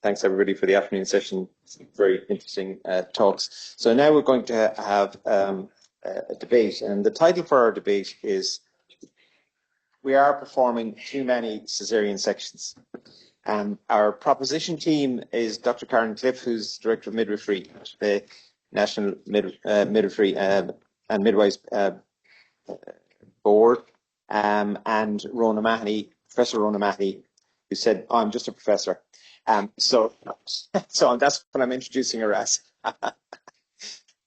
thanks everybody for the afternoon session. Very interesting talks. So now we're going to have a debate, and the title for our debate is "We are performing too many caesarean sections." Our proposition team is Dr. Karen Cliff, who's Director of Midwifery at the National Midwifery and Midwives Board, and Rona Mahoney, Professor Rona Mahoney, who said, "Oh, I'm just a professor." So that's what I'm introducing her as.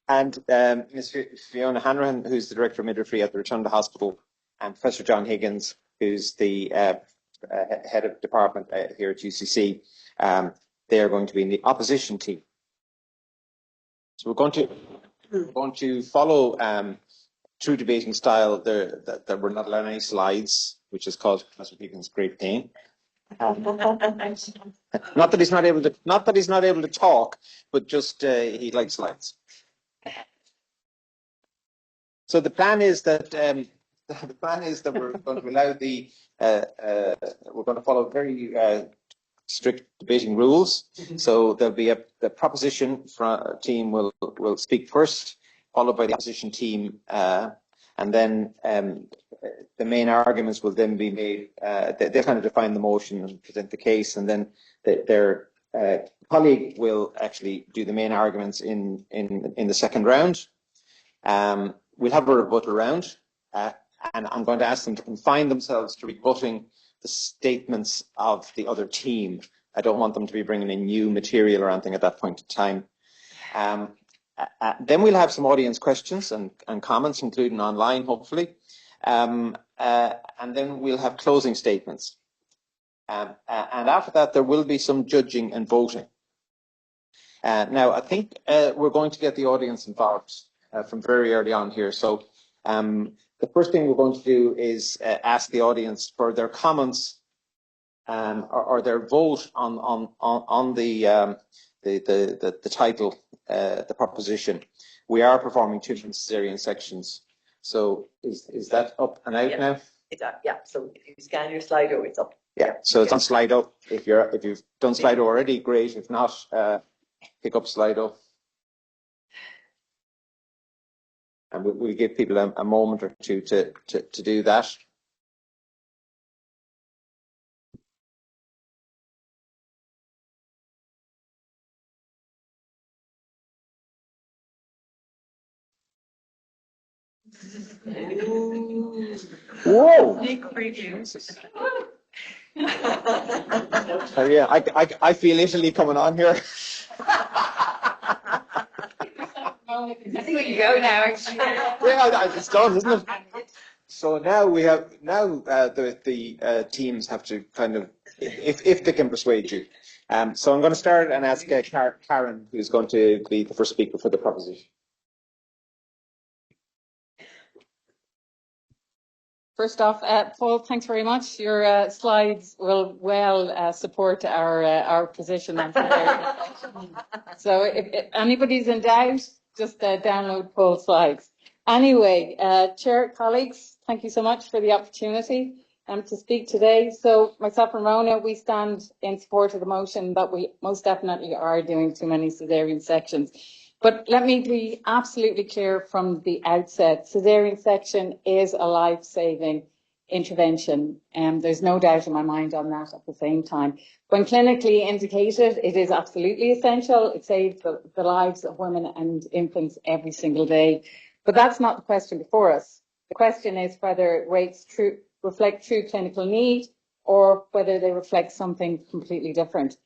And Ms. Fiona Hanrahan, who's the Director of Midwifery at the Rotunda Hospital, and Professor John Higgins, who's the Head of Department here at UCC. They are going to be in the opposition team. So we're going to follow true debating style. That we're not allowed any slides, which is caused Professor Higgins great pain. Not that he's not able to talk, but just he likes slides. So the plan is that we're going to allow we're going to follow very strict debating rules. So there'll be the proposition team will speak first, followed by the opposition team, and then the main arguments will then be made. They kind of define the motion and present the case, and then their colleague will actually do the main arguments in the second round. We'll have a rebuttal round, and I'm going to ask them to confine themselves to rebutting the statements of the other team. I don't want them to be bringing in new material or anything at that point in time. Then we'll have some audience questions and comments, including online, hopefully. And then we'll have closing statements. And after that, there will be some judging and voting. Now, I think we're going to get the audience involved from very early on here. So the first thing we're going to do is ask the audience for their comments or their vote on the title, the proposition. We are performing two caesarean sections. So is that up and out now? It's up, yeah. So if you scan your Slido, it's up. Yeah, so it's on Slido. If you've done Slido already, great. If not, pick up Slido. And we'll give people a moment or two to do that. Whoa! Big preview. Yeah, I feel Italy coming on here. I think we can go now, actually. Yeah, it's done, isn't it? So now the teams have to kind of, if they can persuade you. So I'm going to start and ask Karen, who's going to be the first speaker for the proposition. First off, Paul, thanks very much. Your slides will well support our position on caesarean. So if anybody's in doubt, just download Paul's slides. Anyway, Chair, colleagues, thank you so much for the opportunity to speak today. So myself and Rona, we stand in support of the motion that we most definitely are doing too many caesarean sections. But let me be absolutely clear from the outset, caesarean section is a life-saving intervention, and there's no doubt in my mind on that at the same time. When clinically indicated, it is absolutely essential. It saves the lives of women and infants every single day. But that's not the question before us. The question is whether rates reflect true clinical need or whether they reflect something completely different.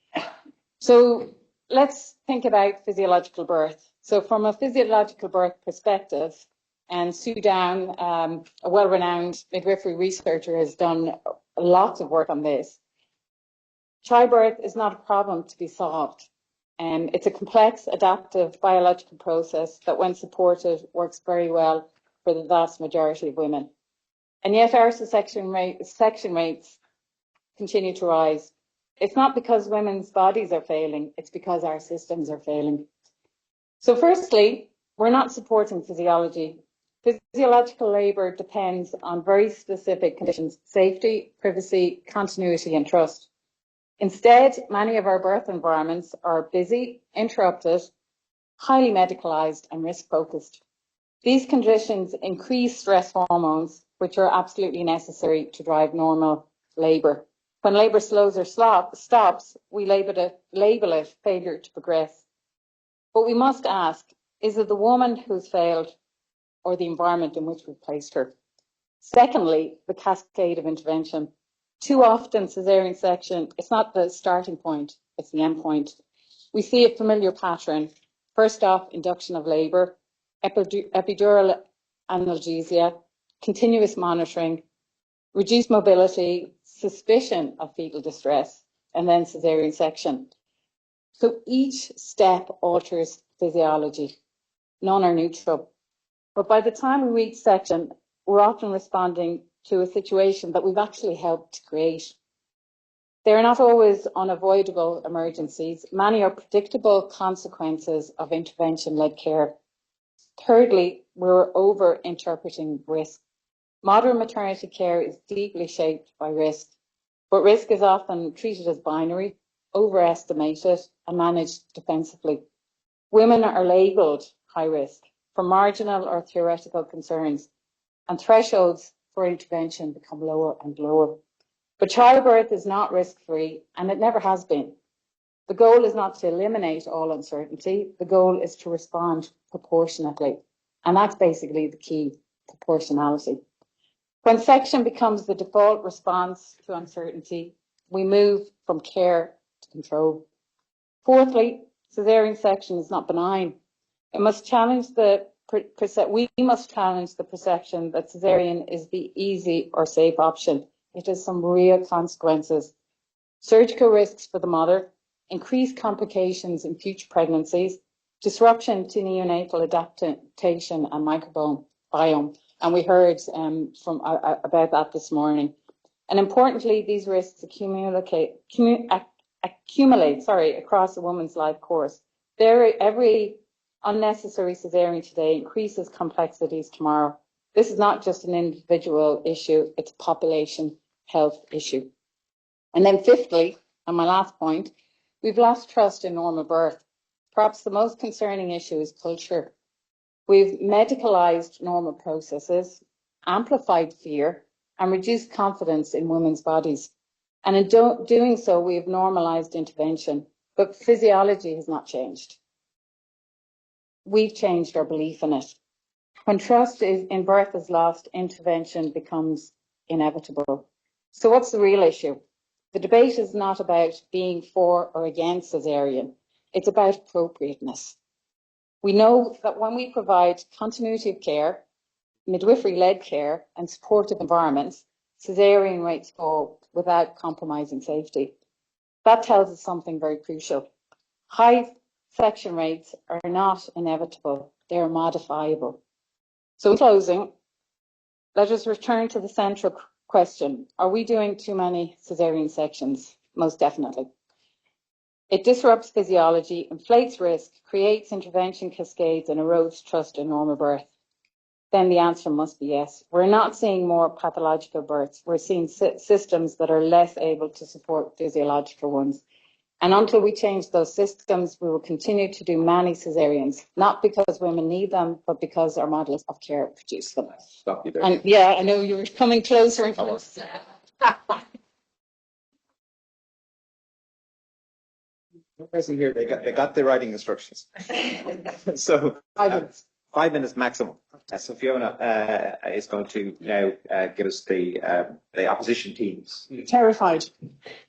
So let's think about physiological birth. So from a physiological birth perspective, and Sue Down, a well-renowned midwifery researcher, has done lots of work on this. Childbirth is not a problem to be solved. It's a complex, adaptive, biological process that, when supported, works very well for the vast majority of women. And yet our section rates continue to rise. It's not because women's bodies are failing, it's because our systems are failing. So firstly, we're not supporting physiology. Physiological labour depends on very specific conditions: safety, privacy, continuity and trust. Instead, many of our birth environments are busy, interrupted, highly medicalised and risk-focused. These conditions increase stress hormones, which are absolutely necessary to drive normal labour. When labour slows or stops, we label it failure to progress. But we must ask, is it the woman who's failed or the environment in which we've placed her? Secondly, the cascade of intervention. Too often, caesarean section, it's not the starting point, it's the end point. We see a familiar pattern. First off, induction of labour, epidural analgesia, continuous monitoring, reduced mobility, suspicion of fetal distress, and then caesarean section. So each step alters physiology. None are neutral. But by the time we reach section, we're often responding to a situation that we've actually helped create. They're not always unavoidable emergencies. Many are predictable consequences of intervention-led care. Thirdly, we're over-interpreting risk. Modern maternity care is deeply shaped by risk, but risk is often treated as binary, overestimated, and managed defensively. Women are labelled high risk for marginal or theoretical concerns, and thresholds for intervention become lower and lower. But childbirth is not risk-free, and it never has been. The goal is not to eliminate all uncertainty. The goal is to respond proportionately. And that's basically the key, proportionality. When section becomes the default response to uncertainty, we move from care to control. Fourthly, caesarean section is not benign. We must challenge the perception that caesarean is the easy or safe option. It has some real consequences. Surgical risks for the mother, increased complications in future pregnancies, disruption to neonatal adaptation and microbiome. And we heard about that this morning. And importantly, these risks accumulate across a woman's life course. Every unnecessary caesarean today increases complexities tomorrow. This is not just an individual issue, it's a population health issue. And then fifthly, and my last point, we've lost trust in normal birth. Perhaps the most concerning issue is culture. We've medicalised normal processes, amplified fear, and reduced confidence in women's bodies. And in doing so, we have normalised intervention, but physiology has not changed. We've changed our belief in it. When trust in birth is lost, intervention becomes inevitable. So what's the real issue? The debate is not about being for or against caesarean. It's about appropriateness. We know that when we provide continuity of care, midwifery-led care, and supportive environments, caesarean rates fall without compromising safety. That tells us something very crucial. High section rates are not inevitable, they are modifiable. So in closing, let us return to the central question. Are we doing too many caesarean sections? Most definitely. It disrupts physiology, inflates risk, creates intervention cascades, and erodes trust in normal birth. Then the answer must be yes. We're not seeing more pathological births. We're seeing systems that are less able to support physiological ones. And until we change those systems, we will continue to do many caesareans, not because women need them, but because our models of care produce them. Stop you there. And yeah, I know you're coming closer and closer. Person here, they got the writing instructions. So 5 minutes maximum. So Fiona is going to now give us the opposition teams. Terrified,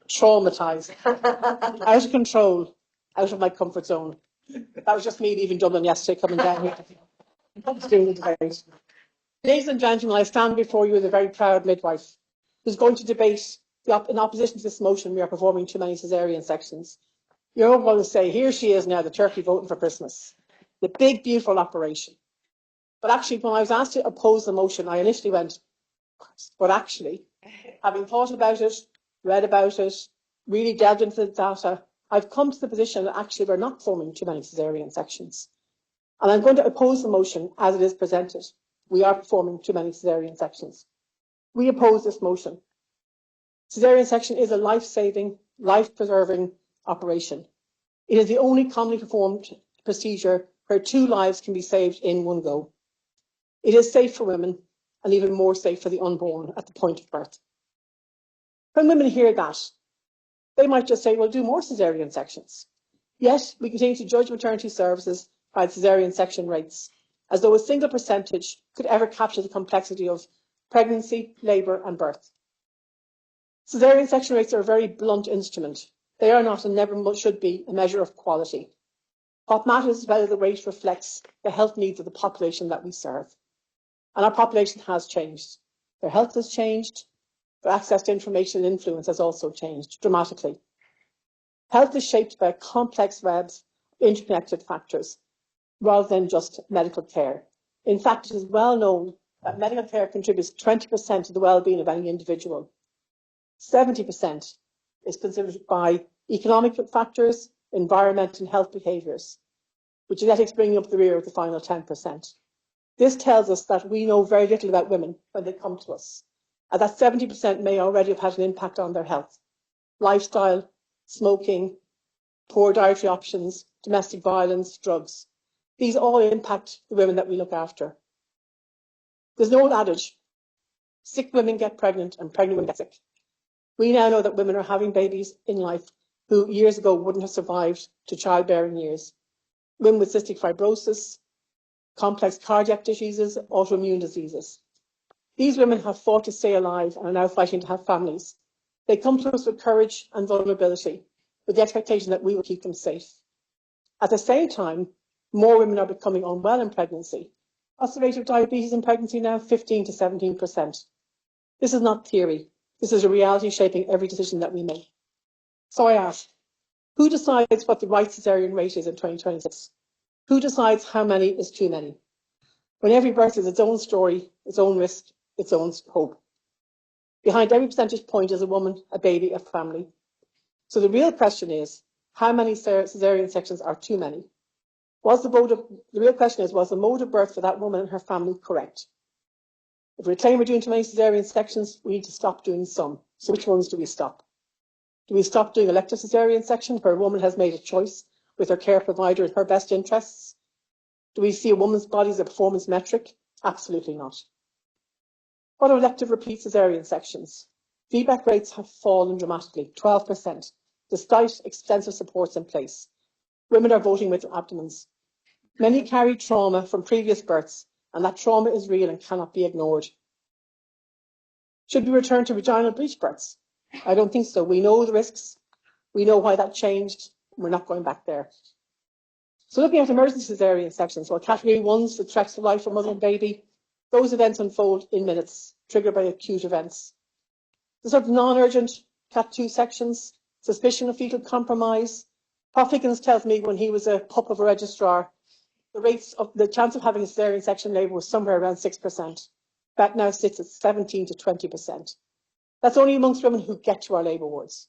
traumatized, out of control, out of my comfort zone. That was just me leaving Dublin yesterday, coming down here to do the debate. Ladies and gentlemen, I stand before you as a very proud midwife who's going to debate in opposition to this motion. We are performing too many caesarean sections. You're all going to say, here she is now, the turkey voting for Christmas, the big, beautiful operation. But actually, when I was asked to oppose the motion, I initially went, but actually, having thought about it, read about it, really delved into the data, I've come to the position that actually we're not performing too many caesarean sections. And I'm going to oppose the motion as it is presented. We are performing too many caesarean sections. We oppose this motion. Caesarean section is a life-saving, life-preserving operation. It is the only commonly performed procedure where 2 lives can be saved in one go. It is safe for women and even more safe for the unborn at the point of birth. When women hear that, they might just say, well, do more caesarean sections. Yet we continue to judge maternity services by caesarean section rates, as though a single percentage could ever capture the complexity of pregnancy, labour and birth. Caesarean section rates are a very blunt instrument. They are not and never should be a measure of quality. What matters is whether the rate reflects the health needs of the population that we serve. And our population has changed. Their health has changed. Their access to information and influence has also changed dramatically. Health is shaped by a complex web of interconnected factors rather than just medical care. In fact, it is well known that medical care contributes 20% to the well-being of any individual. 70% is considered by economic factors, environment and health behaviours, with genetics bringing up the rear of the final 10%. This tells us that we know very little about women when they come to us, and that 70% may already have had an impact on their health. Lifestyle, smoking, poor dietary options, domestic violence, drugs. These all impact the women that we look after. There's an old adage, sick women get pregnant and pregnant women get sick. We now know that women are having babies in life who years ago wouldn't have survived to childbearing years. Women with cystic fibrosis, complex cardiac diseases, autoimmune diseases. These women have fought to stay alive and are now fighting to have families. They come to us with courage and vulnerability, with the expectation that we will keep them safe. At the same time, more women are becoming unwell in pregnancy. What's the rate of diabetes in pregnancy now? 15 to 17%. This is not theory. This is a reality shaping every decision that we make. So I ask, who decides what the right caesarean rate is in 2026? Who decides how many is too many? When every birth is its own story, its own risk, its own hope. Behind every percentage point is a woman, a baby, a family. So the real question is, how many caesarean sections are too many? The real question is, was the mode of birth for that woman and her family correct? If we claim we're doing too many caesarean sections, we need to stop doing some. So which ones do we stop? Do we stop doing elective caesarean section where a woman has made a choice with her care provider in her best interests? Do we see a woman's body as a performance metric? Absolutely not. What are elective repeat caesarean sections? Feedback rates have fallen dramatically, 12%, despite extensive supports in place. Women are voting with their abdomens. Many carry trauma from previous births, and that trauma is real and cannot be ignored. Should we return to vaginal breech births? I don't think so. We know the risks. We know why that changed. We're not going back there. So looking at emergency caesarean sections, well, category 1's the threats to life for mother and baby. Those events unfold in minutes, triggered by acute events. The sort of non-urgent Cat 2 sections, suspicion of fetal compromise. Prof Higgins tells me when he was a pup of a registrar, the chance of having a caesarean section labour was somewhere around 6%. That now sits at 17 to 20%. That's only amongst women who get to our labour wards.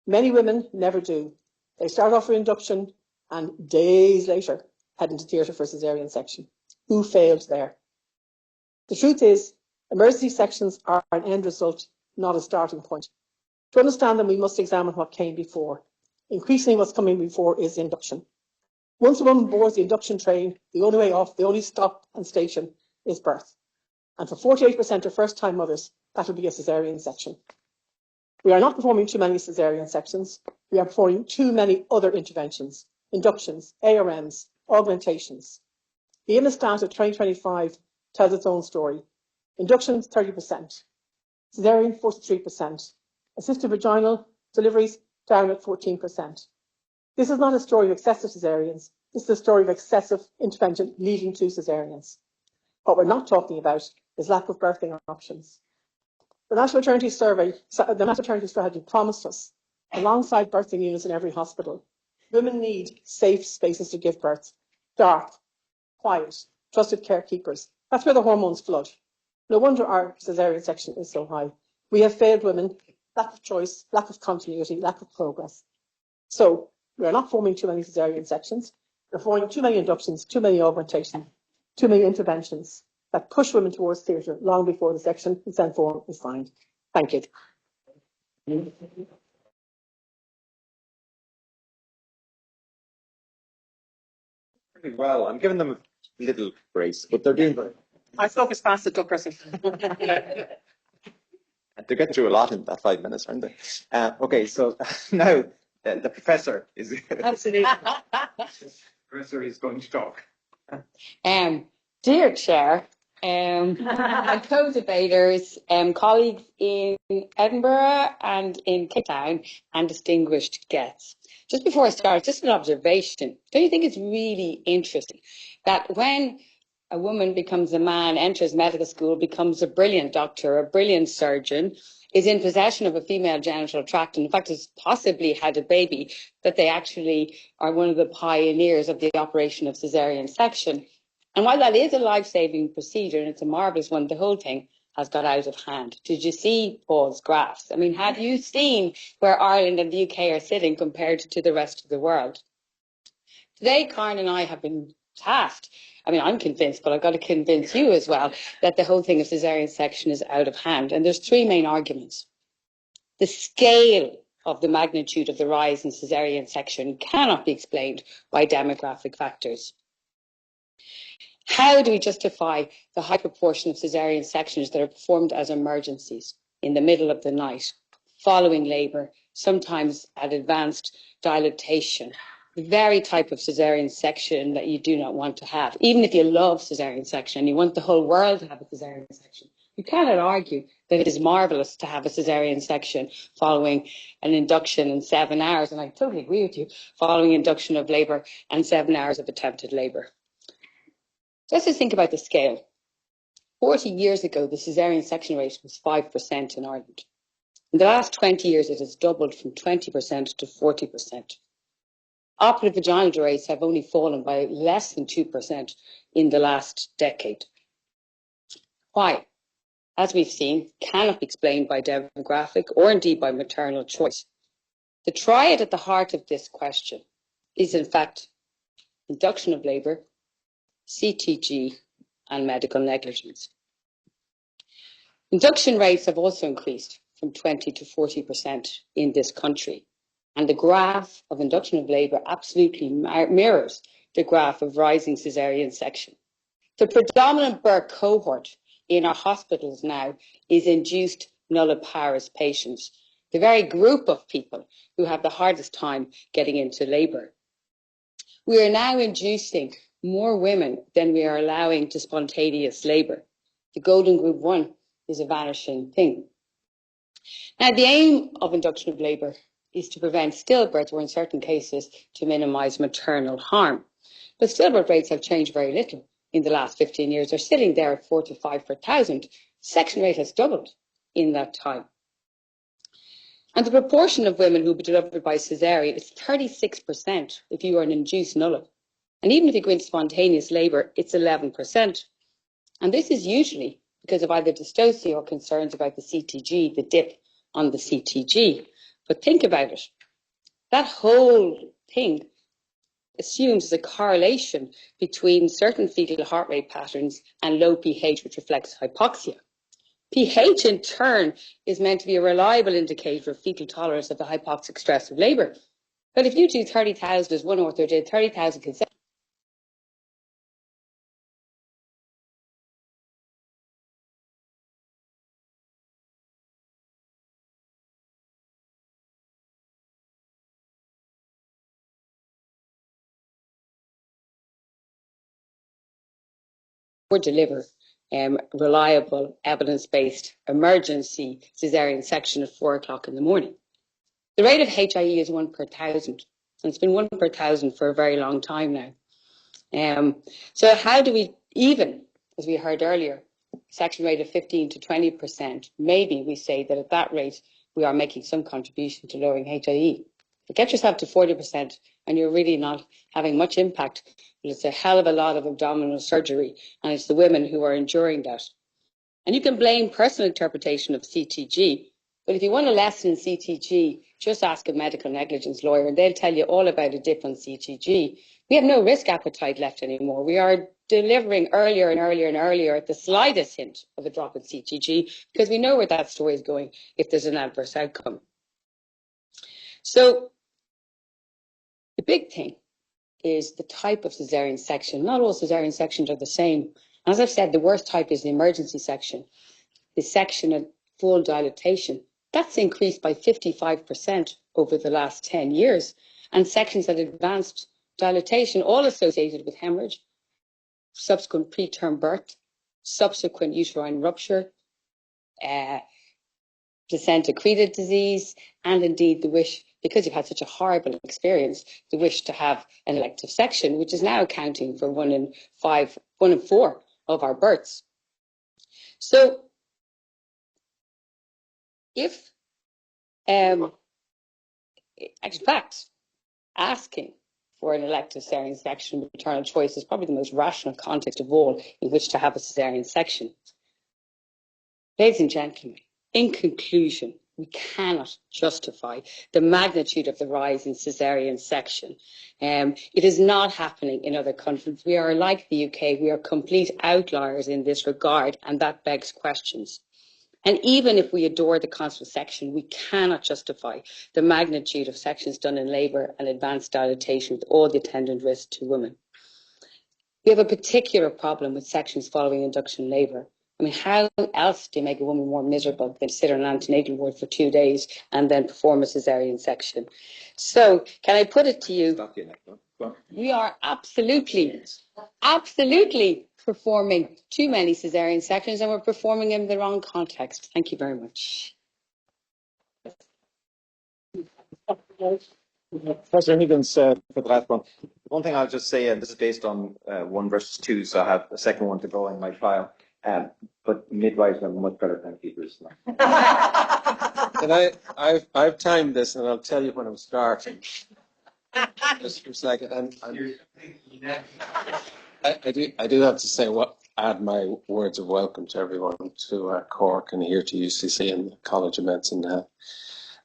Many women never do. They start off with induction and days later head into theatre for caesarean section. Who failed there? The truth is, emergency sections are an end result, not a starting point. To understand them, we must examine what came before. Increasingly, what's coming before is induction. Once a woman boards the induction train, the only way off, the only stop and station is birth. And for 48% of first-time mothers, that will be a caesarean section. We are not performing too many caesarean sections. We are performing too many other interventions, inductions, ARMs, augmentations. The IMAStat of 2025 tells its own story. Inductions, 30%. Caesarean, 43%. Assisted vaginal deliveries, down at 14%. This is not a story of excessive caesareans. This is a story of excessive intervention leading to caesareans. What we're not talking about is lack of birthing options. The National Maternity Strategy promised us, alongside birthing units in every hospital, women need safe spaces to give birth. Dark, quiet, trusted carekeepers. That's where the hormones flood. No wonder our caesarean section is so high. We have failed women, lack of choice, lack of continuity, lack of progress. So we are not forming too many caesarean sections. We're forming too many inductions, too many augmentations, too many interventions that push women towards theatre long before the section consent form is signed. Thank you. Well, I'm giving them a little grace, but they're doing good. I focus past the duck person. They're getting through a lot in that 5 minutes, aren't they? Okay, so now the professor is Absolutely. professor is going to talk. Dear Chair, my co-debaters, colleagues in Edinburgh and in Cape Town, and distinguished guests. Just before I start, just an observation. Don't you think it's really interesting that when a woman becomes a man, enters medical school, becomes a brilliant doctor, a brilliant surgeon, is in possession of a female genital tract, and in fact has possibly had a baby, that they actually are one of the pioneers of the operation of caesarean section. And while that is a life-saving procedure, and it's a marvellous one, the whole thing has got out of hand. Did you see Paul's graphs? I mean, have you seen where Ireland and the UK are sitting compared to the rest of the world? Today, Karen and I have been tasked. I mean, I'm convinced, but I've got to convince you as well, that the whole thing of caesarean section is out of hand. And there's three main arguments. The scale of the magnitude of the rise in caesarean section cannot be explained by demographic factors. How do we justify the high proportion of caesarean sections that are performed as emergencies in the middle of the night, following labour, sometimes at advanced dilatation? The very type of caesarean section that you do not want to have. Even if you love caesarean section and you want the whole world to have a caesarean section, you cannot argue that it is marvellous to have a caesarean section following an induction in 7 hours. And I totally agree with you, following induction of labour and 7 hours of attempted labour. Let's just think about the scale. 40 years ago, the caesarean section rate was 5% in Ireland. In the last 20 years, it has doubled from 20% to 40%. Operative vaginal rates have only fallen by less than 2% in the last decade. Why? As we've seen, cannot be explained by demographic or indeed by maternal choice. The triad at the heart of this question is, in fact, induction of labour, CTG, and medical negligence. Induction rates have also increased from 20 to 40% in this country. And the graph of induction of labour absolutely mirrors the graph of rising caesarean section. The predominant birth cohort in our hospitals now is induced nulliparous patients, the very group of people who have the hardest time getting into labour. We are now inducing more women than we are allowing to spontaneous labour. The golden group 1 is a vanishing thing. Now, the aim of induction of labour is to prevent stillbirth, or in certain cases, to minimise maternal harm. But stillbirth rates have changed very little in the last 15 years. They're sitting there at 4 to 5 per thousand. Section rate has doubled in that time. And the proportion of women who will be delivered by caesarean is 36% if you are an induced nullif. And even if you go into spontaneous labour, it's 11%. And this is usually because of either dystocia or concerns about the CTG, the dip on the CTG. But think about it. That whole thing assumes a correlation between certain fetal heart rate patterns and low pH, which reflects hypoxia. pH, in turn, is meant to be a reliable indicator of fetal tolerance of the hypoxic stress of labour. But if you do 30,000, as one author did, 30,000 consecutive, or deliver reliable, evidence-based emergency caesarean section at 4 o'clock in the morning. The rate of HIE is 1 per thousand, and it's been 1 per thousand for a very long time now. So how do we, even as we heard earlier, section rate of 15 to 20%, maybe we say that at that rate we are making some contribution to lowering HIE. But get yourself to 40% and you're really not having much impact. It's a hell of a lot of abdominal surgery, and it's the women who are enduring that. And you can blame personal interpretation of CTG, but if you want a lesson in CTG, just ask a medical negligence lawyer and they'll tell you all about a dip on CTG. We have no risk appetite left anymore. We are delivering earlier and earlier and earlier at the slightest hint of a drop in CTG because we know where that story is going if there's an adverse outcome. So the big thing is the type of caesarean section. Not all caesarean sections are the same. As I've said, the worst type is the emergency section. The section at full dilatation, that's increased by 55% over the last 10 years. And sections at advanced dilatation, all associated with hemorrhage, subsequent preterm birth, subsequent uterine rupture, placenta accreted disease, and indeed the wish, because you've had such a horrible experience, the wish to have an elective section, which is now accounting for 1 in 4 of our births. So if, in fact, asking for an elective caesarean section with maternal choice is probably the most rational context of all in which to have a caesarean section. Ladies and gentlemen, in conclusion, we cannot justify the magnitude of the rise in caesarean section. It is not happening in other countries. We are like the UK, we are complete outliers in this regard, and that begs questions. And even if we adore the concept of section, we cannot justify the magnitude of sections done in labour and advanced dilatation with all the attendant risks to women. We have a particular problem with sections following induction labour. I mean, how else do you make a woman more miserable than to sit on an antenatal ward for 2 days and then perform a caesarean section? So, can I put it to you? We are absolutely performing too many caesarean sections, and we're performing in the wrong context. Thank you very much. Professor Higgins, for the last one. One thing I'll just say, and this is based on 1 versus 2, so I have a second one to go in my file. But midwives are much better than keepers. And I've timed this, and I'll tell you when I'm starting. Just for a second, and I do have to say add my words of welcome to everyone to Cork and here to UCC and the College of Medicine.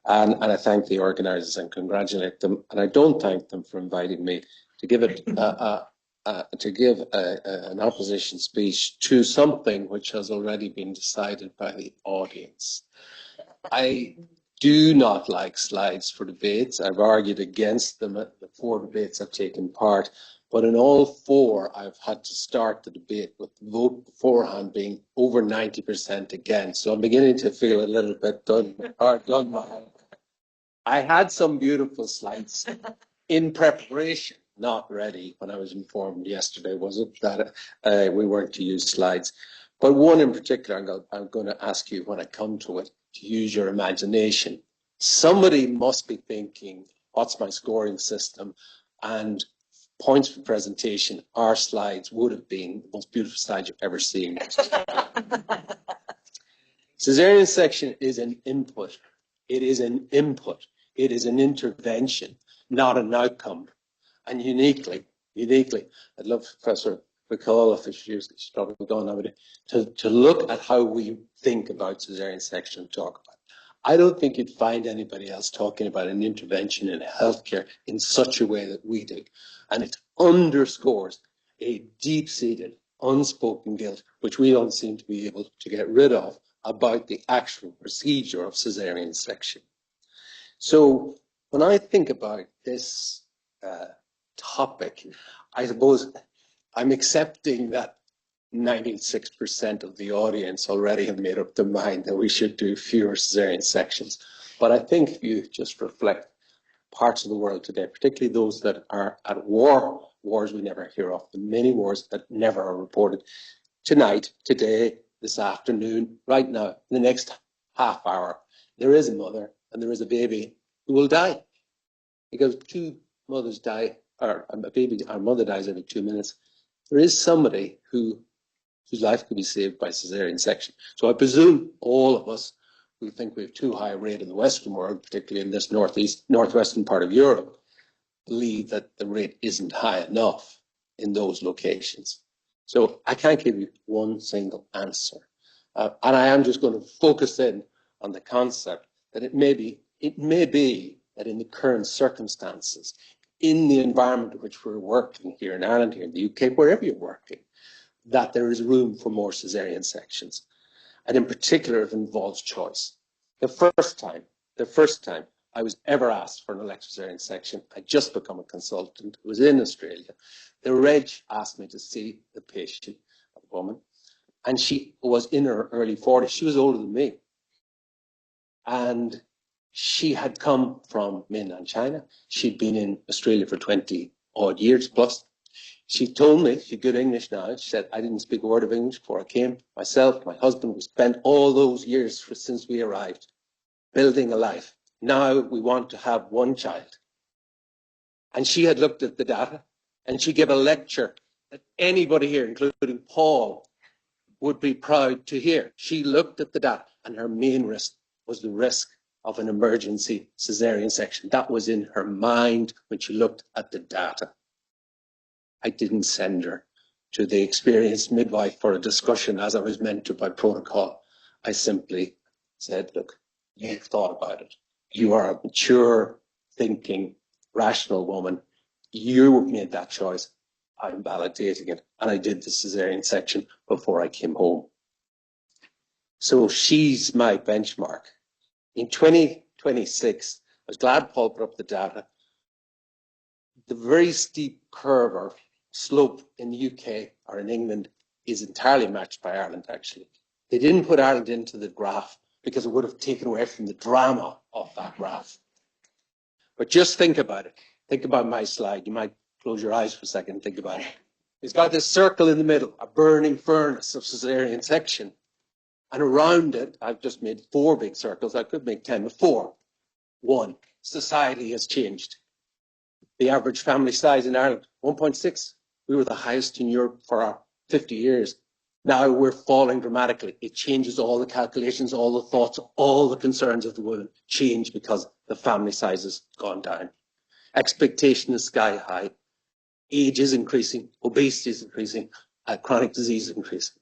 And I thank the organisers and congratulate them. And I don't thank them for inviting me to give an opposition speech to something which has already been decided by the audience. I do not like slides for debates. I've argued against them at the 4 debates I've taken part, but in all 4, I've had to start the debate with the vote beforehand being over 90% against. So I'm beginning to feel a little bit done. I had some beautiful slides in preparation, not ready when I was informed yesterday, was it, that we weren't to use slides. But one in particular, I'm going to ask you when I come to it, to use your imagination. Somebody must be thinking, what's my scoring system? And points for presentation, our slides would have been the most beautiful slides you've ever seen. Caesarean section is an input. It is an input. It is an intervention, not an outcome. And uniquely, I'd love Professor McCall, if she's probably gone nowadays, to look at how we think about caesarean section and talk about it. I don't think you'd find anybody else talking about an intervention in healthcare in such a way that we do. And it underscores a deep-seated, unspoken guilt, which we don't seem to be able to get rid of, about the actual procedure of caesarean section. So when I think about this topic, I suppose I'm accepting that 96% of the audience already have made up their mind that we should do fewer caesarean sections. But I think if you just reflect parts of the world today, particularly those that are at war, wars we never hear of, the many wars that never are reported, tonight, today, this afternoon, right now, in the next half hour, there is a mother and there is a baby who will die. Because 2 mothers die, or our mother dies every 2 minutes. There is somebody whose life could be saved by caesarean section. So I presume all of us who think we have too high a rate in the Western world, particularly in this northwestern part of Europe, believe that the rate isn't high enough in those locations. So I can't give you one single answer. And I am just going to focus in on the concept that it may be that in the current circumstances, in the environment in which we're working here in Ireland, here in the UK, wherever you're working, that there is room for more caesarean sections. And in particular, it involves choice. The first time I was ever asked for an elective caesarean section. I'd just become a consultant. It was in Australia. The reg asked me to see the patient, a woman, and she was in her early 40s. She was older than me. And she had come from mainland China. She'd been in Australia for 20 odd years plus. She told me, she's good English now, she said, I didn't speak a word of English before I came. Myself, my husband, we spent all those years since we arrived building a life. Now we want to have one child. And she had looked at the data and she gave a lecture that anybody here, including Paul, would be proud to hear. She looked at the data and her main risk was the risk of an emergency caesarean section. That was in her mind when she looked at the data. I didn't send her to the experienced midwife for a discussion as I was meant to by protocol. I simply said, look, you've thought about it. You are a mature, thinking, rational woman. You made that choice. I'm validating it. And I did the caesarean section before I came home. So she's my benchmark. In 2026, I was glad Paul put up the data. The very steep curve or slope in the UK or in England is entirely matched by Ireland, actually. They didn't put Ireland into the graph because it would have taken away from the drama of that graph. But just think about it. Think about my slide. You might close your eyes for a second and think about it. It's got this circle in the middle, a burning furnace of caesarean section. And around it, I've just made 4 big circles. I could make 10, but 4. 1, society has changed. The average family size in Ireland, 1.6. We were the highest in Europe for our 50 years. Now we're falling dramatically. It changes all the calculations, all the thoughts, all the concerns of the women change because the family size has gone down. Expectation is sky high. Age is increasing. Obesity is increasing. Chronic disease is increasing.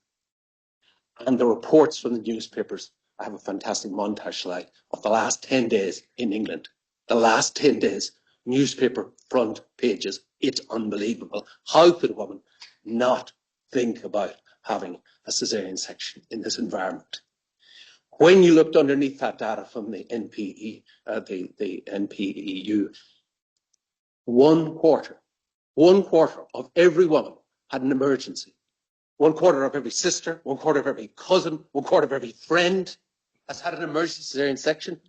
And the reports from the newspapers, I have a fantastic montage slide of the last 10 days in England. The last 10 days, newspaper front pages. It's unbelievable. How could a woman not think about having a caesarean section in this environment? When you looked underneath that data from the NPE, the NPEU, one quarter of every woman had an emergency. 1/4 of every sister, 1/4 of every cousin, 1/4 of every friend has had an emergency caesarean section.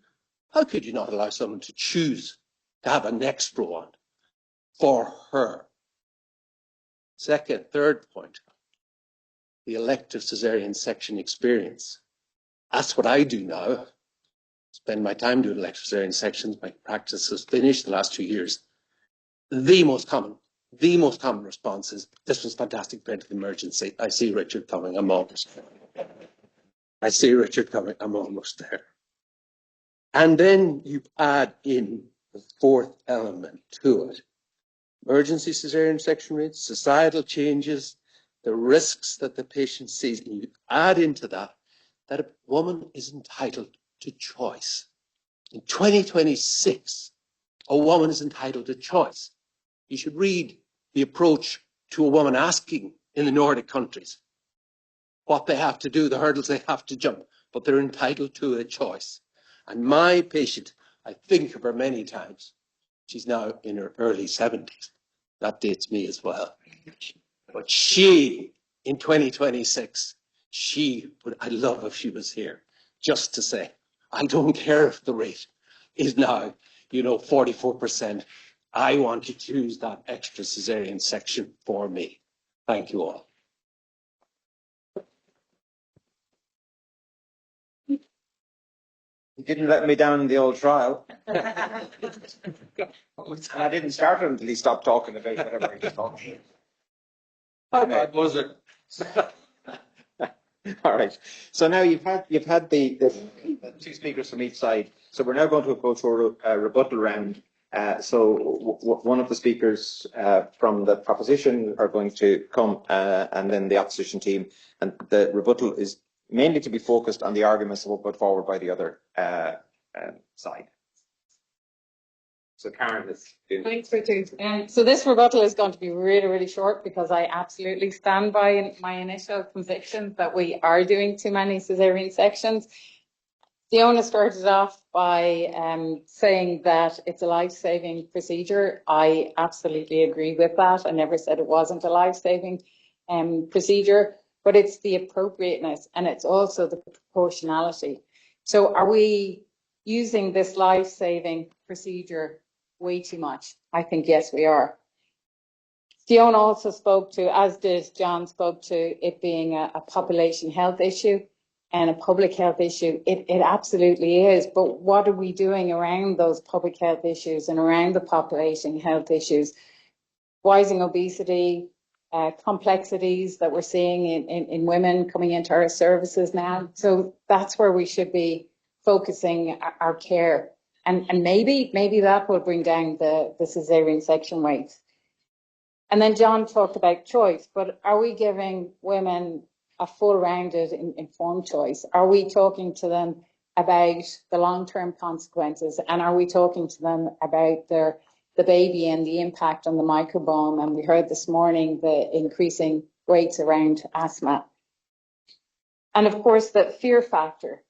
How could you not allow someone to choose to have an extra one for her? Third point, the elective caesarean section experience. That's what I do now. Spend my time doing elective caesarean sections. My practice has finished the last 2 years. The most common response is, this was fantastic, bed to the emergency. I see Richard coming, I'm almost there. I see Richard coming, I'm almost there. And then you add in the 4th element to it. Emergency caesarean section rates, societal changes, the risks that the patient sees. And you add into that a woman is entitled to choice. In 2026, a woman is entitled to choice. You should read the approach to a woman asking in the Nordic countries what they have to do, the hurdles they have to jump, but they're entitled to a choice. And my patient, I think of her many times. She's now in her early 70s. That dates me as well. But she, in 2026, I'd love if she was here, just to say, I don't care if the rate is now, 44%. I want to choose that extra caesarean section for me. Thank you all. You didn't let me down in the old trial. And I didn't start it until he stopped talking about whatever he was talking about. How bad was it? All right. So now you've had the 2 speakers from each side. So we're now going to go through a rebuttal round. One of the speakers from the proposition are going to come, and then the opposition team. And the rebuttal is mainly to be focused on the arguments that were put forward by the other side. So Karen is doing. Thanks, Richard. So this rebuttal is going to be really, really short because I absolutely stand by my initial conviction that we are doing too many caesarean sections. Fiona started off by saying that it's a life-saving procedure. I absolutely agree with that. I never said it wasn't a life-saving procedure, but it's the appropriateness and it's also the proportionality. So are we using this life-saving procedure way too much? I think yes, we are. Fiona also spoke to, as did John, spoke to it being a population health issue and a public health issue. It absolutely is. But what are we doing around those public health issues and around the population health issues? Rising obesity, complexities that we're seeing in women coming into our services now. So that's where we should be focusing our care. And maybe that will bring down the caesarean section rates. And then John talked about choice, but are we giving women a full rounded informed choice? Are we talking to them about the long-term consequences? And are we talking to them about the baby and the impact on the microbiome? And we heard this morning the increasing rates around asthma. And of course, the fear factor.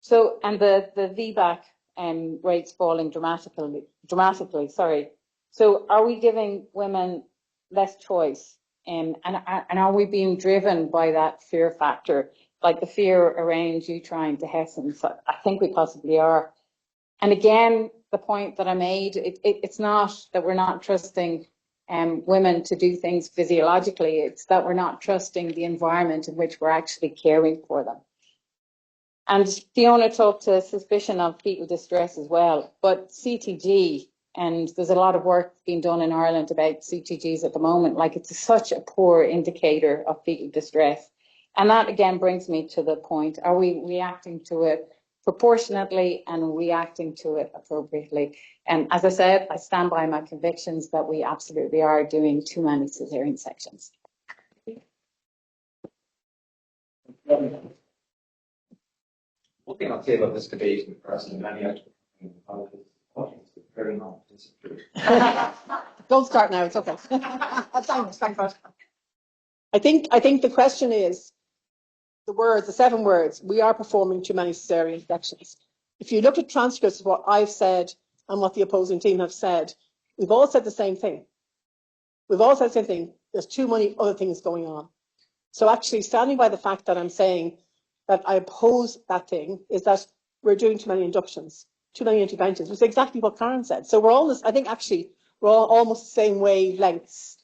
So, and the VBAC rates falling dramatically, sorry. So are we giving women less choice? And are we being driven by that fear factor, like the fear around uterine dehiscence? I think we possibly are. And again, the point that I made, it's not that we're not trusting women to do things physiologically, it's that we're not trusting the environment in which we're actually caring for them. And Fiona talked to suspicion of fetal distress as well, but CTG, and there's a lot of work being done in Ireland about CTGs at the moment, like it's such a poor indicator of fetal distress. And that again brings me to the point, are we reacting to it proportionately and reacting to it appropriately? And as I said, I stand by my convictions that we absolutely are doing too many caesarean sections. One thing I'll say about this debate in person, many out in the audience would very much disagree. Don't start now, it's okay. Thanks. I think the question is the 7 words, we are performing too many caesarean sections. If you look at transcripts of what I've said and what the opposing team have said, we've all said the same thing. There's too many other things going on. So actually standing by the fact that I'm saying that I oppose that thing is that we're doing too many inductions, too many interventions, which is exactly what Karen said. So we're all, I think actually we're all almost the same wavelengths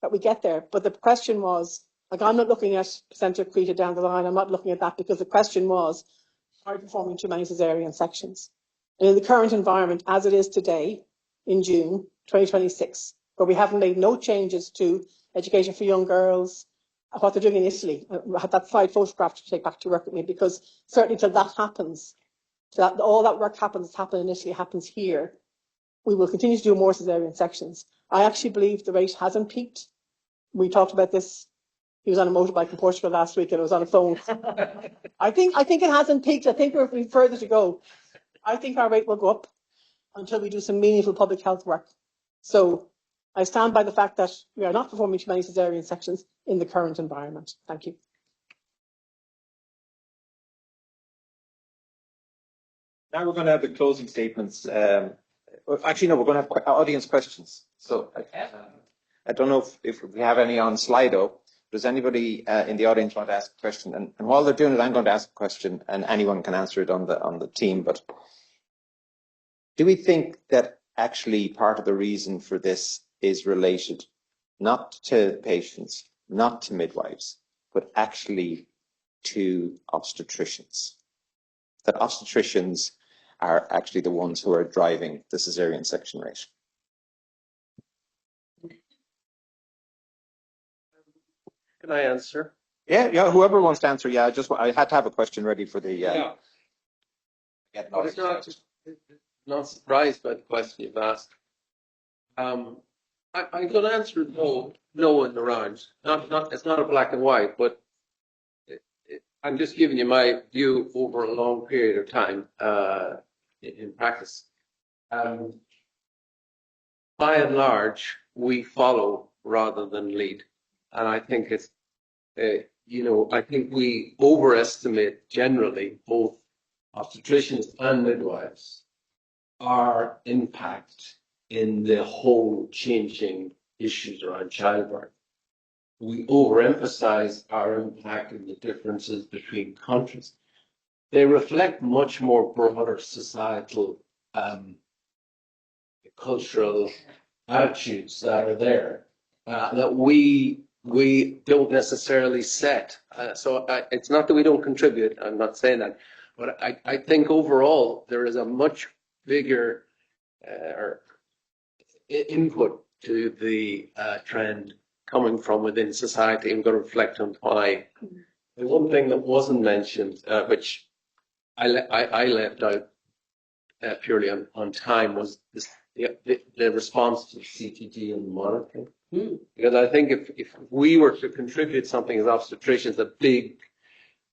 that we get there. But the question was, like, I'm not looking at percent accreted down the line. I'm not looking at that because the question was, are we performing too many caesarean sections? And in the current environment, as it is today, in June 2026, where we haven't made no changes to education for young girls, what they're doing in Italy. I had that slide photograph to take back to work with me because certainly till that happens, till that, all that work happens, in Italy, happens here, we will continue to do more caesarean sections. I actually believe the rate hasn't peaked. We talked about this. He was on a motorbike in Portugal last week and I was on a phone. I think it hasn't peaked. I think we've further to go. I think our rate will go up until we do some meaningful public health work. So I stand by the fact that we are not performing too many caesarean sections in the current environment. Thank you. Now we're going to have the closing statements. Actually, no, we're going to have audience questions. So I don't know if we have any on Slido. Does anybody in the audience want to ask a question? And while they're doing it, I'm going to ask a question, and anyone can answer it on the team. But do we think that actually part of the reason for this is related not to patients, not to midwives, but actually to obstetricians? That obstetricians are actually the ones who are driving the caesarean section rate. Can I answer? Yeah, whoever wants to answer. Yeah, I had to have a question ready for the. But it's not surprised by the question you've asked. I'm going to answer no in the round. It's not a black and white, but I'm just giving you my view over a long period of time in practice. By and large, we follow rather than lead, and I think it's I think we overestimate generally both obstetricians and midwives our impact in the whole changing issues around childbirth. We overemphasize our impact in the differences between countries. They reflect much more broader societal, cultural attitudes that are there that we don't necessarily set. It's not that we don't contribute. I'm not saying that, but I think overall there is a much bigger input to the trend coming from within society. I'm going to reflect on why. The one thing that wasn't mentioned, which I left out purely on time, was the response to CTG and monitoring. Because I think if we were to contribute something as obstetricians, a big,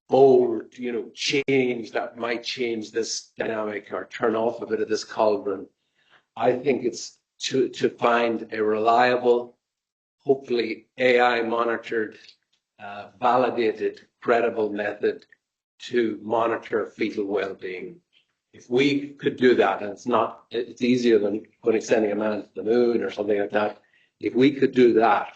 bold, change that might change this dynamic or turn off a bit of this cauldron, I think it's to find a reliable, hopefully AI monitored, validated, credible method to monitor fetal well-being. If we could do that, and it's easier than sending a man to the moon or something like that. If we could do that,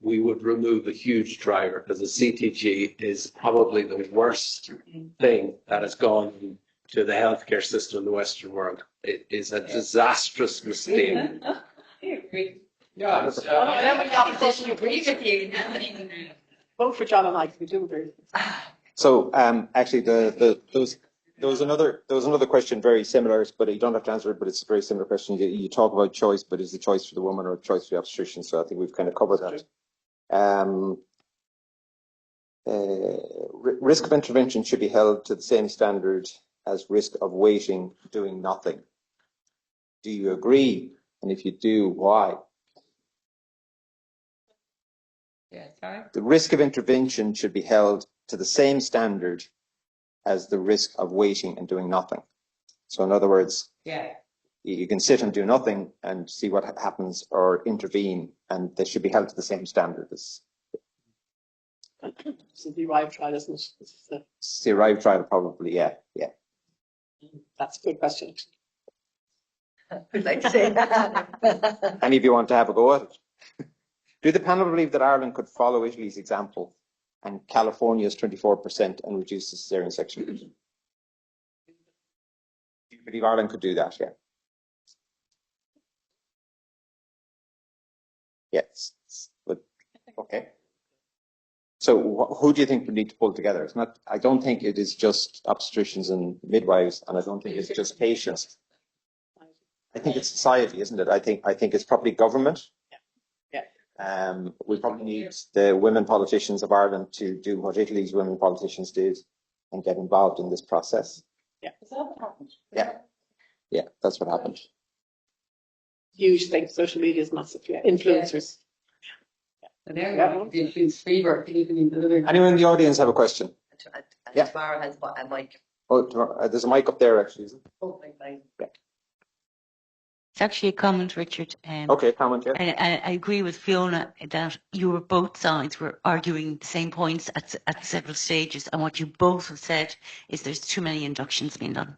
we would remove a huge driver, because the CTG is probably the worst thing that has gone to the healthcare system in the Western world. It is a disastrous mistake. I agree. Yeah, Then we opposition agrees with you. Vote for John and I, we do agree. So actually, there was another question very similar, but you don't have to answer it. But it's a very similar question. You talk about choice, but is the choice for the woman or choice for the obstetrician? So I think we've kind of covered that. Risk of intervention should be held to the same standard as risk of waiting, doing nothing. Do you agree? And if you do, why? Yeah, sorry. The risk of intervention should be held to the same standard as the risk of waiting and doing nothing. So in other words, Yeah. you can sit and do nothing and see what happens, or intervene, and they should be held to the same standard as. It's the arrived trial, isn't it? It's the arrived trial, probably, yeah. That's a good question. I'd like to say that. Any of you want to have a go at it? Do the panel believe that Ireland could follow Italy's example and California's 24% and reduce the caesarean section? Do you believe Ireland could do that? Yeah. Yes. But, okay. So who do you think we need to pull together? It's not. I don't think it is just obstetricians and midwives, and I don't think it's just patients. I think it's society, isn't it? I think it's probably government. Yeah. We probably need the women politicians of Ireland to do what Italy's women politicians did and get involved in this process. Yeah. Is that what happened? Yeah, that's what happened. Huge thing. Social media is massive. Yeah. Influencers. So there we go. The influence fever, even in the living. Anyone in the audience have a question? Yeah. Tamara has a mic. Oh, there's a mic up there, actually, isn't there? Oh, my. It's actually a comment, Richard. Okay, comment, yeah. I agree with Fiona that both sides were arguing the same points at several stages, and what you both have said is there's too many inductions being done,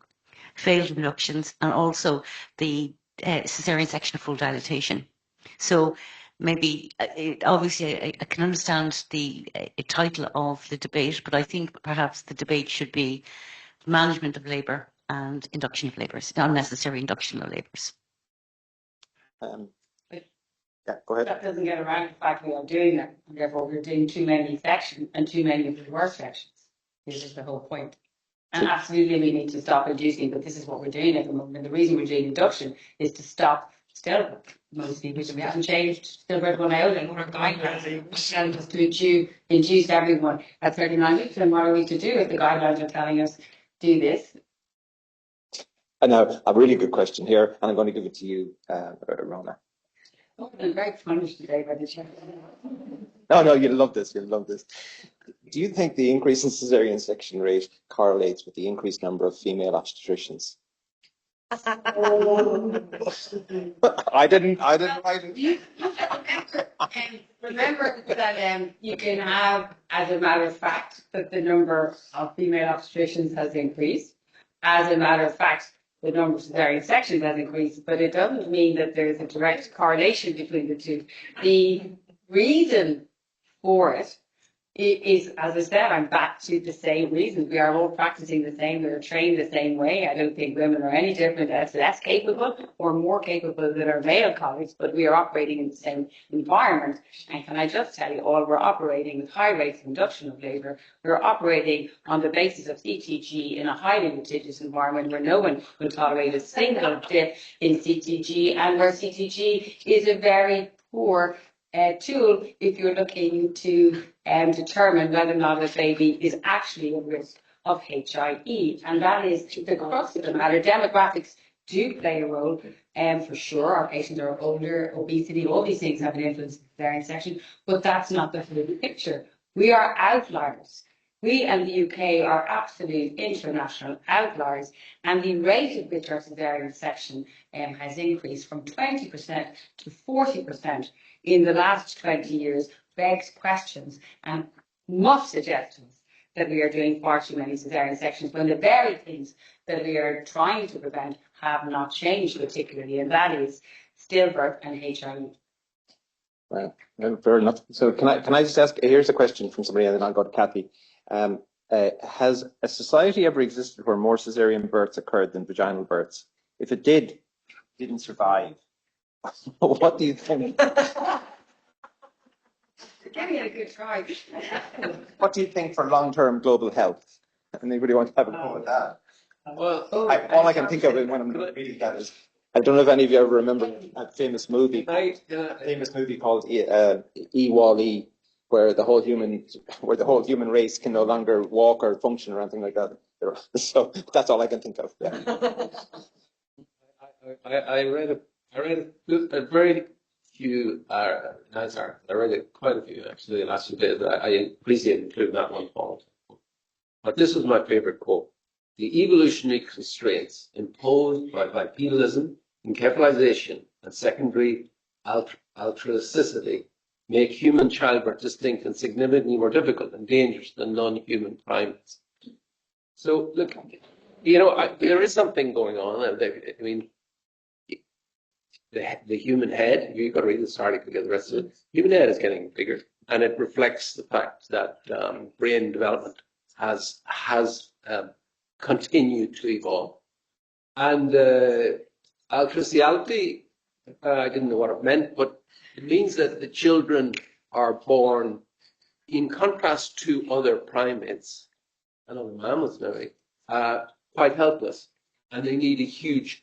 failed inductions, and also the caesarean section of full dilatation. So maybe, obviously, I can understand the title of the debate, but I think perhaps the debate should be management of labour and induction of labours, unnecessary induction of labours. Yeah, go ahead. That doesn't get around the fact we are doing that, and therefore we're doing too many sections and too many of the worst sections. This is the whole point. And absolutely we need to stop inducing, but this is what we're doing at the moment. And the reason we're doing induction is to stop stillbirth, mostly, which we haven't changed stillbirth one out, and we're guidelines us to induce everyone at 39 weeks. And what are we to do if the guidelines are telling us do this? And now a really good question here, and I'm going to give it to you, Rona. I'm very punished today by the chair. No, you'll love this. You'll love this. Do you think the increase in caesarean section rate correlates with the increased number of female obstetricians? I didn't. Remember that you can have, as a matter of fact, that the number of female obstetricians has increased, As a matter of fact, the number of cesarean sections has increased, but it doesn't mean that there's a direct correlation between the two. The reason for it is, as I said, I'm back to the same reasons. We are all practicing the same, we are trained the same way. I don't think women are any different, as less capable or more capable than our male colleagues, but we are operating in the same environment. And can I just tell you all, we're operating with high rates of induction of labour. We're operating on the basis of CTG in a highly litigious environment where no one will tolerate a single dip in CTG, and where CTG is a very poor tool if you're looking to determine whether or not a baby is actually at risk of HIE. And that is the crux of the matter. Demographics do play a role, for sure. Our patients are older, obesity, all these things have an influence in the cesarean section, but that's not the full picture. We are outliers. We and the UK are absolute international outliers, and the rate at which our cesarean section has increased from 20% to 40% in the last 20 years begs questions and must suggest to us that we are doing far too many cesarean sections when the very things that we are trying to prevent have not changed particularly, and that is stillbirth and HIV. Well, fair enough. So can I just ask, here's a question from somebody and then I'll go to Kathy. Has a society ever existed where more cesarean births occurred than vaginal births? If it didn't survive, what do you think? Give me a good try. What do you think for long-term global health? Anybody want to have a go at that? Well, All I can think of when I'm reading that is, I don't know if any of you ever remember that famous movie called E-Wall-E, where the whole human race can no longer walk or function or anything like that. So that's all I can think of. Yeah. I read a very few nice articles. I read quite a few actually the last few days. I appreciate including that one, Paul. But this was my favorite quote: "The evolutionary constraints imposed by bipedalism, encephalization, and secondary altruicity make human childbirth distinct and significantly more difficult and dangerous than non-human primates." So look, there is something going on. I mean, the human head, you've got to read this article to get the rest of it. Human head is getting bigger, and it reflects the fact that brain development has continued to evolve. And altruicity, I didn't know what it meant, but it means that the children are born, in contrast to other primates and other mammals, maybe, quite helpless, and they need a huge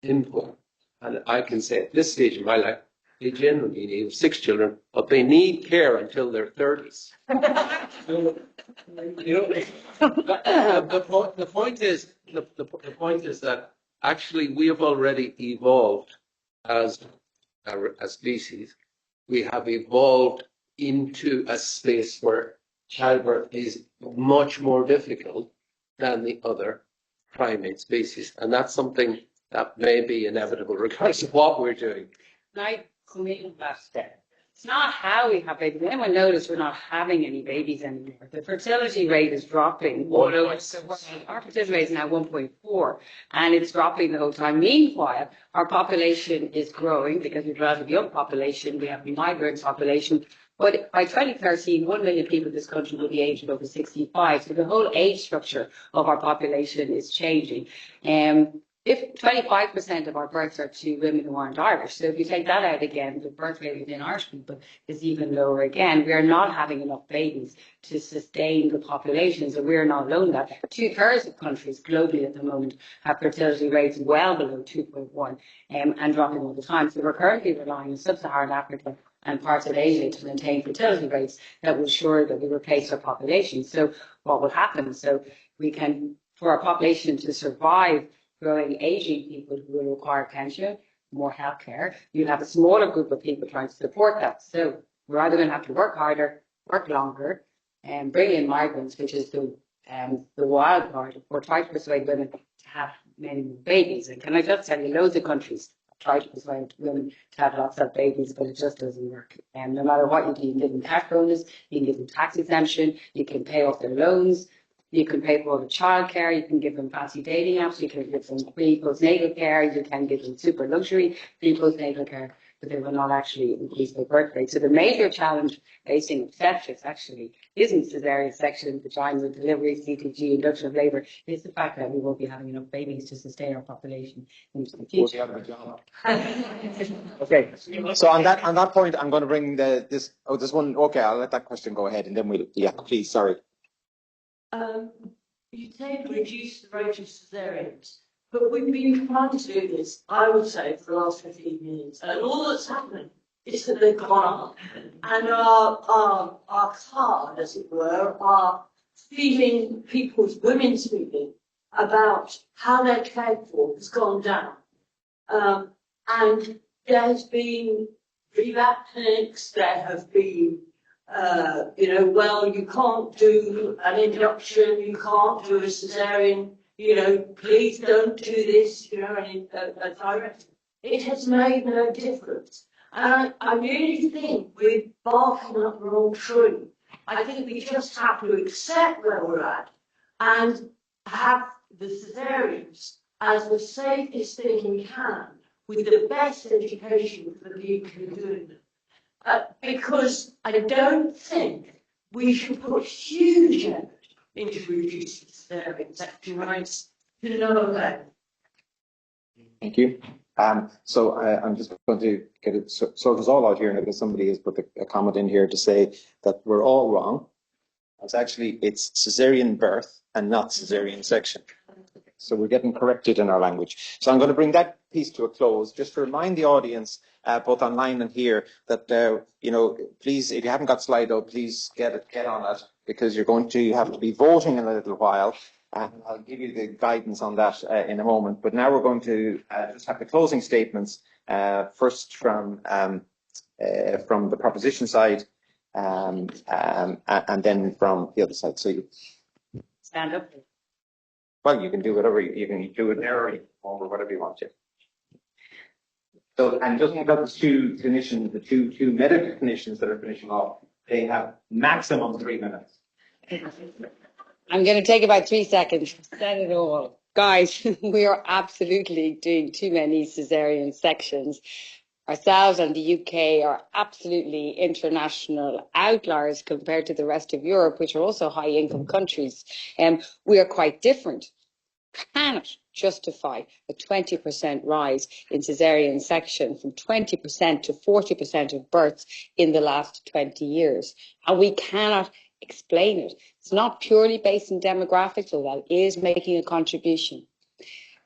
input. And I can say at this stage in my life, they generally need 6 children, but they need care until their 30s. So, the point is that actually we have already evolved as species. We have evolved into a space where childbirth is much more difficult than the other primate species, and that's something that may be inevitable regardless of what we're doing. I come in with that step. It's not how we have babies. Anyone notice we're not having any babies anymore? The fertility rate is dropping. Our fertility rate is now 1.4, and it's dropping the whole time. Meanwhile, our population is growing because we've a relatively young population. We have a migrant population. But by 2013, 1 million people in this country will be aged over 65. So the whole age structure of our population is changing. If 25% of our births are to women who aren't Irish, so if you take that out again, the birth rate within Irish people is even lower again. We are not having enough babies to sustain the population, so we're not alone in that. 2/3 of countries globally at the moment have fertility rates well below 2.1 and dropping all the time. So we're currently relying on sub-Saharan Africa and parts of Asia to maintain fertility rates that will ensure that we replace our population. So what will happen? So we can, for our population to survive growing aging people who will require pension, more health care, you have a smaller group of people trying to support that. So we're either going to have to work harder, work longer, and bring in migrants, which is the wild card, or try to persuade women to have many more babies. And can I just tell you, loads of countries try to persuade women to have lots of babies, but it just doesn't work. And no matter what you do, you can give them tax bonus, you can give them tax exemption, you can pay off their loans. You can pay for all the childcare, you can give them fancy dating apps, you can give them free postnatal care, you can give them super luxury free postnatal care, but they will not actually increase their birth rate. So the major challenge facing obstetrics actually isn't cesarean section, vaginal delivery, CTG, induction of labour. It's the fact that we won't be having enough babies to sustain our population into the We'll be future. out of a job. Okay, so on that point, I'm going to bring this one. Okay, I'll let that question go ahead, and then yeah, please, sorry. You say reduce the rate of cesareans, but we've been trying to do this, I would say, for the last 15 years. And all that's happening is that they've gone up. And our card, as it were, our feeling, women's feeling about how they're cared for has gone down. And there has been revamp clinics, there have been well, you can't do an induction, you can't do a cesarean, please don't do this, a direct. It has made no difference. And I really think we're barking up the wrong tree. I think we just have to accept where we're at and have the cesareans as the safest thing we can with the best education for the people who are doing them. Because I don't think we should put huge effort into reducing cesarean section rates to no effect. Thank you. So I'm just going to get it sort us all out here, because somebody has put a comment in here to say that we're all wrong. It's cesarean birth and not cesarean section. So we're getting corrected in our language. So I'm going to bring that piece to a close, just to remind the audience, both online and here, that please, if you haven't got Slido, please get on it, because you're going to have to be voting in a little while. And I'll give you the guidance on that in a moment. But now we're going to just have the closing statements, first from the proposition side, and then from the other side. So you Stand up. Well, you can do whatever, you can do it there or whatever you want to. So, and just about the two clinicians, the two medical clinicians that are finishing off, they have maximum 3 minutes. I'm going to take about 3 seconds. Said it all. Guys, we are absolutely doing too many cesarean sections. Ourselves and the UK are absolutely international outliers compared to the rest of Europe, which are also high income countries. We are quite different. Cannot justify a 20% rise in caesarean section from 20% to 40% of births in the last 20 years. And we cannot explain it. It's not purely based on demographics, although that is making a contribution.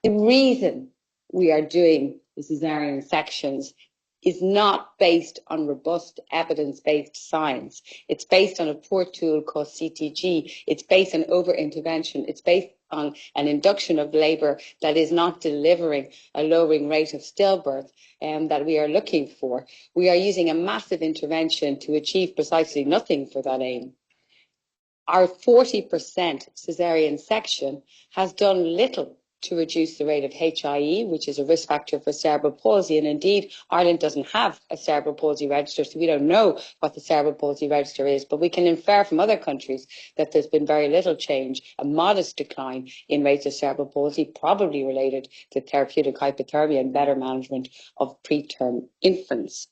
The reason we are doing the caesarean sections is not based on robust evidence-based science. It's based on a poor tool called CTG. It's based on over-intervention. It's based on an induction of labour that is not delivering a lowering rate of stillbirth that we are looking for. We are using a massive intervention to achieve precisely nothing for that aim. Our 40% caesarean section has done little to reduce the rate of HIE, which is a risk factor for cerebral palsy. And indeed, Ireland doesn't have a cerebral palsy register, so we don't know what the cerebral palsy register is. But we can infer from other countries that there's been very little change, a modest decline in rates of cerebral palsy, probably related to therapeutic hypothermia and better management of preterm infants.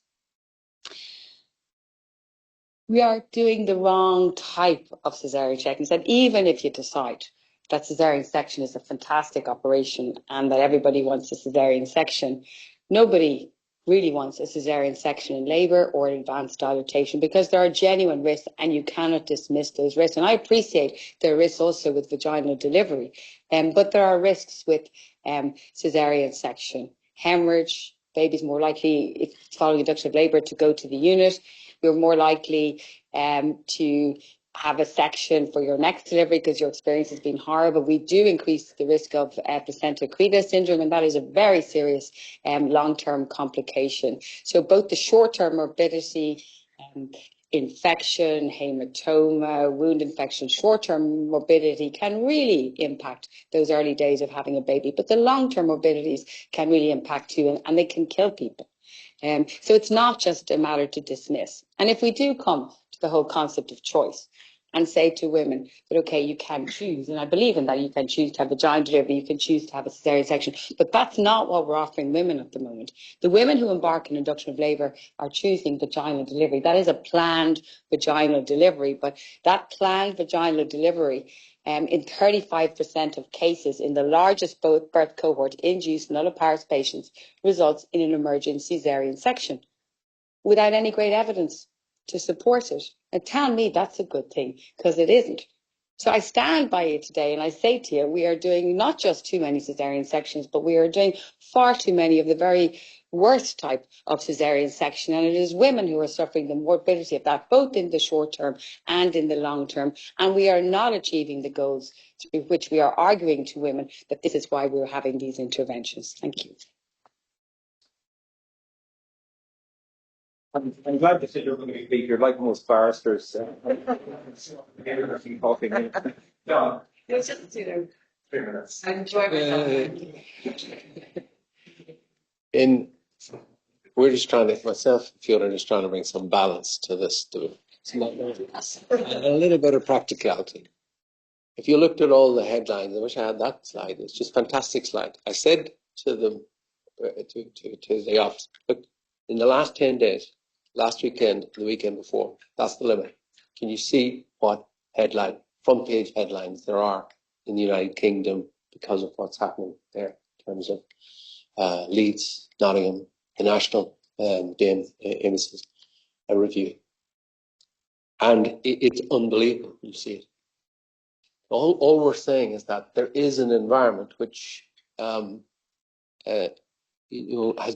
We are doing the wrong type of caesarean sections. And even if you decide that caesarean section is a fantastic operation and that everybody wants a caesarean section, nobody really wants a caesarean section in labour or advanced dilatation, because there are genuine risks and you cannot dismiss those risks. And I appreciate there are risks also with vaginal delivery, but there are risks with caesarean section. Hemorrhage, baby's more likely, if it's following induction of labour, to go to the unit. You're more likely to have a section for your next delivery because your experience has been horrible. We do increase the risk of placenta creta syndrome, and that is a very serious long-term complication. So both the short-term morbidity, infection, hematoma, wound infection, short-term morbidity can really impact those early days of having a baby. But the long-term morbidities can really impact too, and they can kill people. So it's not just a matter to dismiss. And if we do come to the whole concept of choice, and say to women that, okay, you can choose, and I believe in that, you can choose to have vaginal delivery, you can choose to have a cesarean section, but that's not what we're offering women at the moment. The women who embark on induction of labour are choosing vaginal delivery. That is a planned vaginal delivery, but that planned vaginal delivery, in 35% of cases in the largest birth cohort, induced nulliparous patients, results in an emergent caesarean section without any great evidence to support it. And tell me that's a good thing, because it isn't. So I stand by you today and I say to you, we are doing not just too many caesarean sections, but we are doing far too many of the very worst type of caesarean section. And it is women who are suffering the morbidity of that, both in the short term and in the long term. And we are not achieving the goals through which we are arguing to women that this is why we're having these interventions. Thank you. I'm glad to say you're going to be speaker, like most barristers. Talking. John. It's just 3 minutes. I enjoy We're just trying to, myself and Fiona are just trying to bring some balance to this, a little bit of practicality. If you looked at all the headlines, I wish I had that slide. It's just a fantastic slide. I said to them, to the office, look, in the last 10 days, last weekend, the weekend before, that's the limit. Can you see what front page headlines there are in the United Kingdom because of what's happening there in terms of Leeds, Nottingham, the National Dame Images, a review. And it's unbelievable, you see it. All we're saying is that there is an environment which has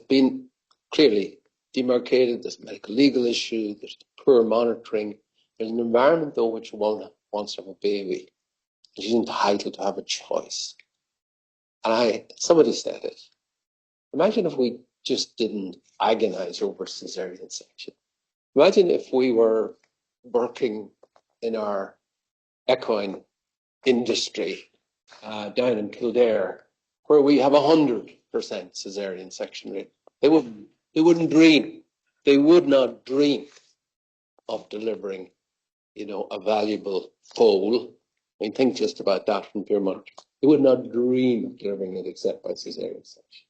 been clearly demarcated. There's a medical legal issue, there's poor monitoring. There's an environment, though, which a woman wants to have a baby. She's entitled to have a choice. And somebody said it. Imagine if we just didn't agonize over cesarean section. Imagine if we were working in our equine industry down in Kildare, where we have 100% cesarean section rate. They wouldn't dream. They would not dream of delivering, a valuable foal. I mean, think just about that from pure monetary. They would not dream of delivering it except by cesarean section.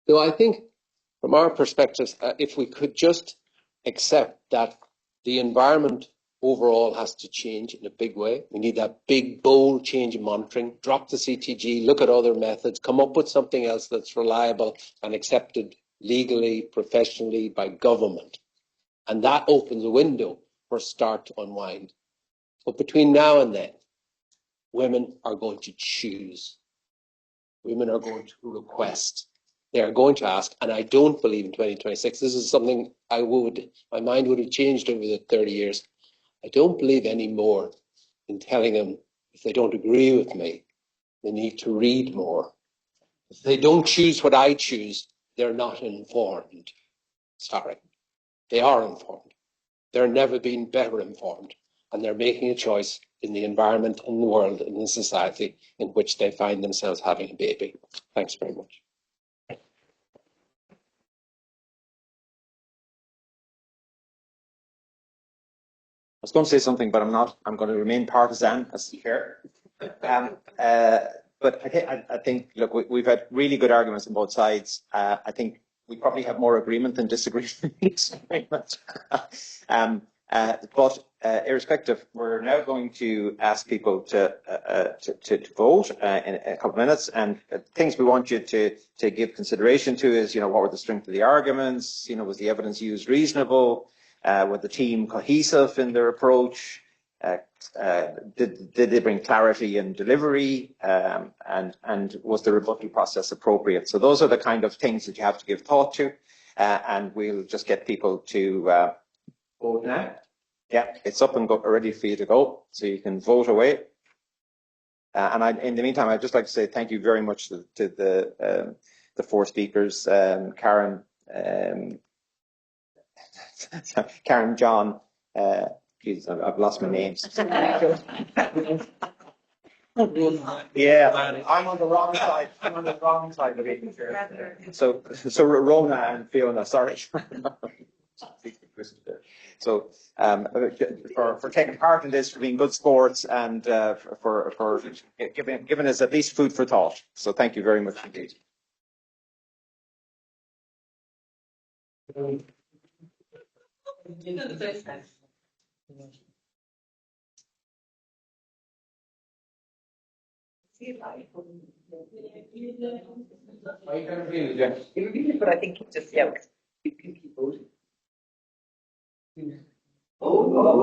So I think, from our perspective, if we could just accept that the environment overall has to change in a big way. We need that big, bold change in monitoring. Drop the CTG, look at other methods, come up with something else that's reliable and accepted legally, professionally by government. And that opens a window for start to unwind. But between now and then, women are going to choose. Women are going to request. They are going to ask, and I don't believe in 2026. This is something my mind would have changed over the 30 years. I don't believe anymore in telling them if they don't agree with me, they need to read more. If they don't choose what I choose, they're not informed. Sorry, they are informed. They're never been better informed, and they're making a choice in the environment, in the world, in the society in which they find themselves having a baby. Thanks very much. I was going to say something, but I'm not. I'm going to remain partisan as the chair. But I think, look, we've had really good arguments on both sides. I think we probably have more agreement than disagreement. But irrespective, we're now going to ask people to vote in a couple of minutes. And things we want you to give consideration to is, what were the strength of the arguments? Was the evidence used reasonable? Were the team cohesive in their approach? Did they bring clarity in delivery? And was the rebuttal process appropriate? So those are the kind of things that you have to give thought to. And we'll just get people to vote now. Yeah, it's up and ready for you to go, so you can vote away. And in the meantime, I'd just like to say thank you very much to the four speakers, Karen, Karen, John. Geez, I've lost my names. Yeah, I'm on the wrong side. I'm on the wrong side of it. So Rona and Fiona, sorry. So for taking part in this, for being good sports, and for giving us at least food for thought. So thank you very much indeed. But I think it's just, yeah, you can keep voting. Oh!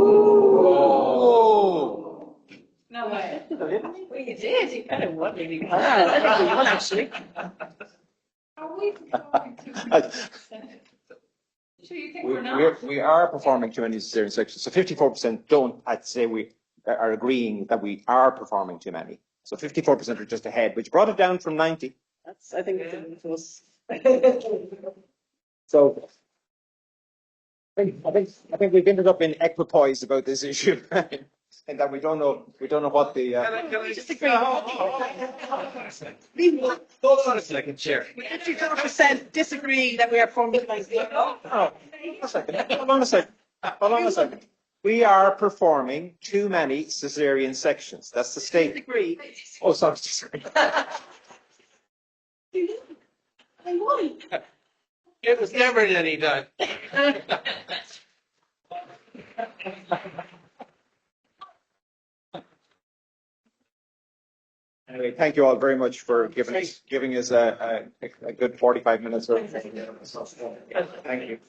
No way. Well, you did. You kind of won, really. I think we won, actually. Are we performing too much? So you think we're not? We are performing too many cesarean sections. So 54% don't. I'd say we are agreeing that we are performing too many. So 54% are just ahead, which brought it down from 90. That's, I think, it was. So I think we've ended up in equipoise about this issue, and that we don't know what the. We disagree. Hold on a second, Chair. 54% disagree that we are forming like. Hold on a second. We are performing too many cesarean sections. That's the statement. Disagree. Oh, sorry. I won. It was never at any time. Anyway, thank you all very much for giving us a good 45 minutes. Thank you.